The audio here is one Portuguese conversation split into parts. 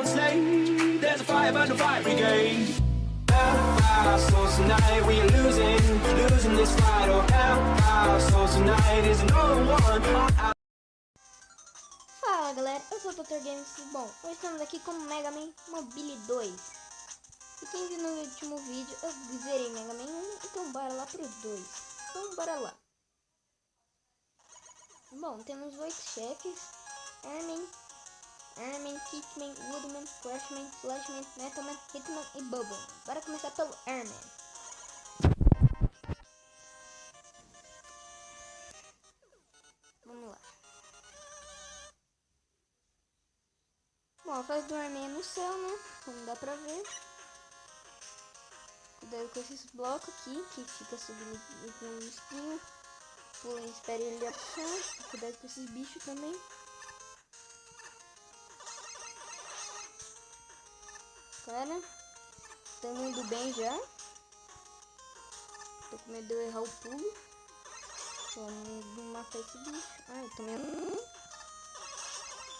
don't slay. There's a fire, but no fire brigade. So tonight we are losing this fight. Oh, so tonight is no one. Fala galera, eu sou o Dr. Games. Bom, hoje estamos aqui com Mega Man Mobile 2. E quem viu no último vídeo, eu zerei Mega Man 1, então bora lá pro 2. Então bora lá. Bom, temos 8 chefes: Airman, Kickman, Woodman, Crashman, Flashman, Metalman, Hitman e Bubbleman. Bora começar pelo Airman. Vamos lá. Bom, a fase do Airman é no céu, né? Como dá pra ver. Cuidado com esses blocos aqui, que fica subindo com um espinho. Pula e espera ele puxar. Cuidado com esses bichos também. Cara, estamos indo bem já. Tô com medo de eu errar o pulo. Vamos matar esse bicho. Ai, tomei um.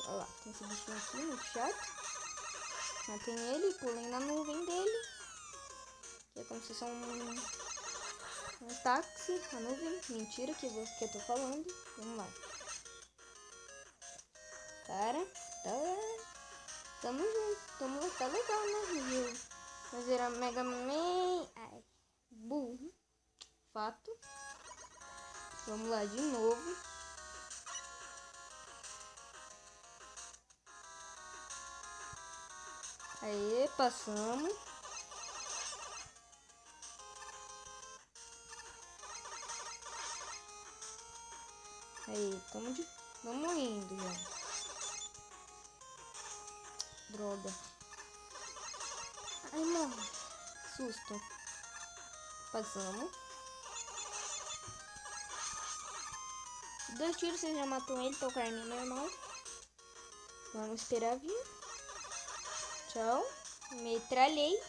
Olha lá, tem esse bichinho aqui, muito chato. Matei ele, pulei na nuvem dele. Que é como se fosse um táxi, a nuvem. Mentira que eu tô falando. Vamos lá. Cara, tamo junto, tá legal, né? Mas era Mega Man. Ai, burro. Fato. Vamos lá de novo. Aí, passamos. Aí, vamos indo já. Droga. Ai, mano. Susto. Passamos. 2 tiros, você já matou ele. Tô com a arma normal. Vamos esperar vir. Tchau. Metralhei.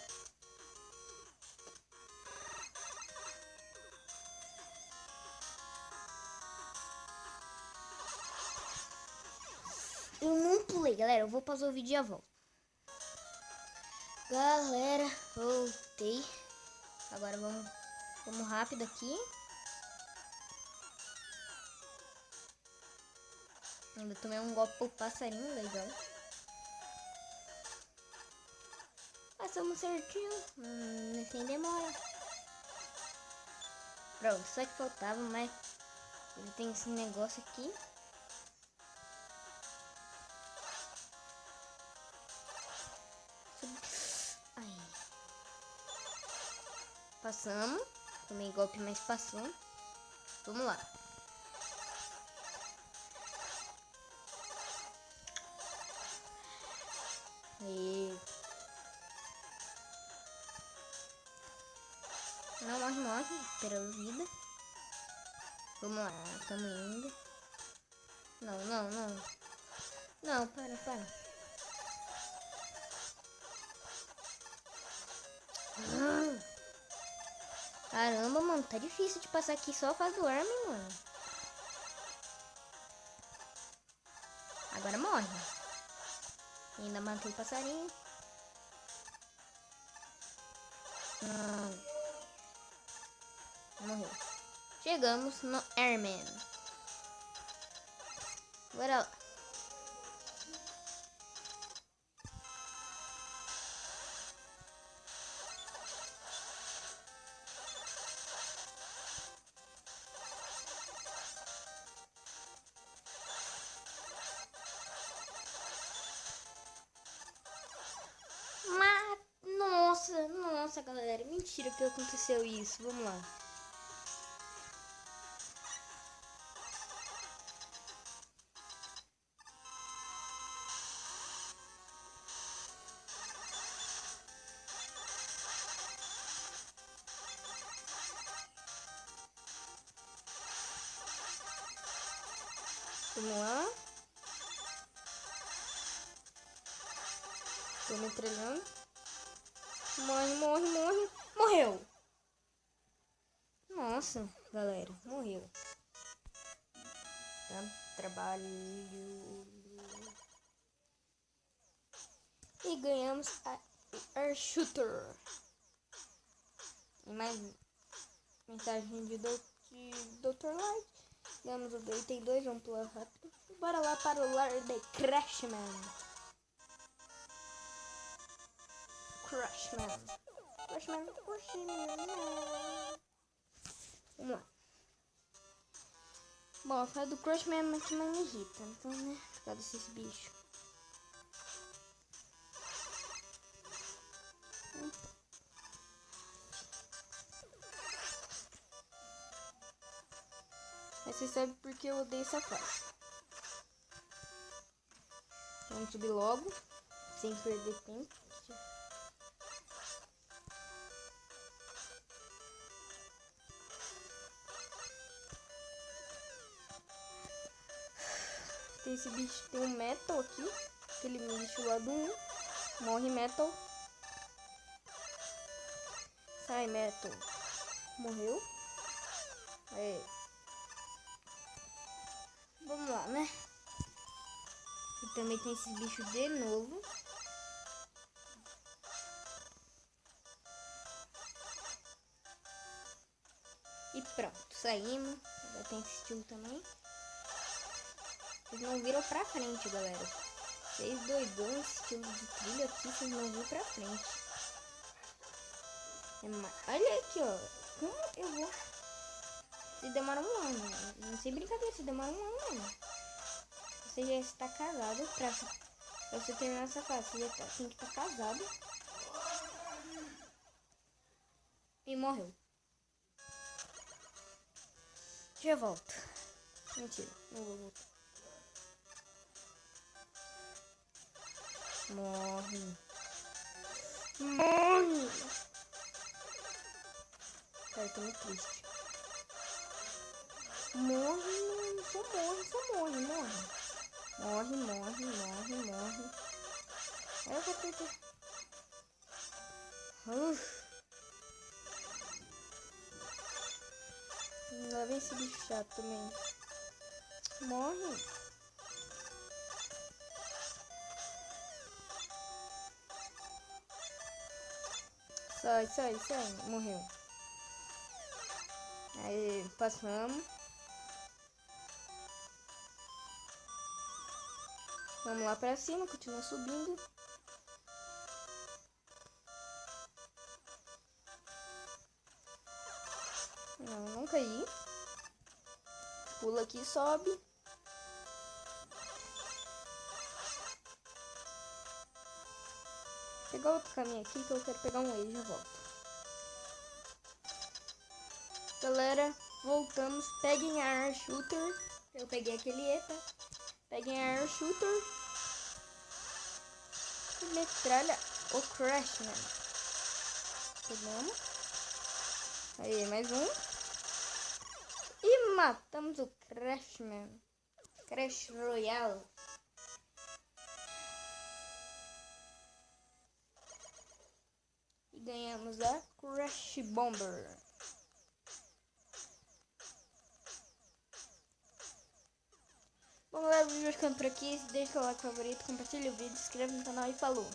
Eu não pulei, galera. Eu vou pausar o vídeo e já volto. Galera, voltei. Agora vamos rápido aqui. Ainda tomei um golpe pro passarinho, legal. Passamos certinho, sem demora. Pronto, só que faltava, mas ele tem esse negócio aqui. Aí. Passamos. Tomei golpe, mas passou. Vamos lá. Aí. Não morre, pela vida. Vamos lá, estamos indo. Não, para. Caramba, mano, tá difícil de passar aqui só a fase do Armin, mano. Agora morre. Ainda matei o passarinho. Não. Morreu. Chegamos no Airman. Bora lá. Nossa, galera, mentira que aconteceu isso. Vamos lá. Vamos lá. Tô metralhando. Morre. Morreu. Nossa, galera, morreu. Tanto trabalho. E ganhamos a Air Shooter. E mais mensagem de Dr. Light. Ganhamos o 82, vamos pular rápido. Bora lá para o lar de Crashman. Crashman. Vamos lá. Bom, a fase do Crashman é muito que mais me irrita. Então, né? Por causa desses bichos. Mas você sabe porque eu odeio essa fase. Vamos subir logo, sem perder tempo. Tem esse bicho, tem um Metal aqui. Aquele bicho lá do 1. Morre Metal. Sai Metal. Morreu. Aí. Vamos lá, né? E também tem esses bichos de novo. E pronto, saímos. Já tem esse estilo também. Vocês não viram pra frente, galera. Vocês doidão, esse estilo de trilha aqui, vocês não viram pra frente. Olha aqui, ó. Como eu vou... Se demora um ano. Não sei brincadeira, se demora um ano mesmo. Você já está casado pra você terminar essa fase. Você já tem que estar casado. E morreu. Já volto. Mentira, não vou voltar. Morre. Cara, eu tô muito triste. Morre. Aí eu vou ter que... Lá vem esse bicho chato também. Morre. Sai. Morreu. Aí, passamos. Vamos lá pra cima, continua subindo. Não caí. Pula aqui e sobe. Vou pegar outro caminho aqui que eu quero pegar um e já volto. Galera, voltamos. Peguem a Air Shooter. Eu peguei aquele ETA. Peguem a Air Shooter. E metralha o Crashman. Pegamos. Aí, mais um. E matamos o Crashman. Crash Royale. E ganhamos a Crash Bomber. Bom, galera, o vídeo vai ficando por aqui. Deixa o like favorito, compartilha o vídeo, se inscreve no canal e falou!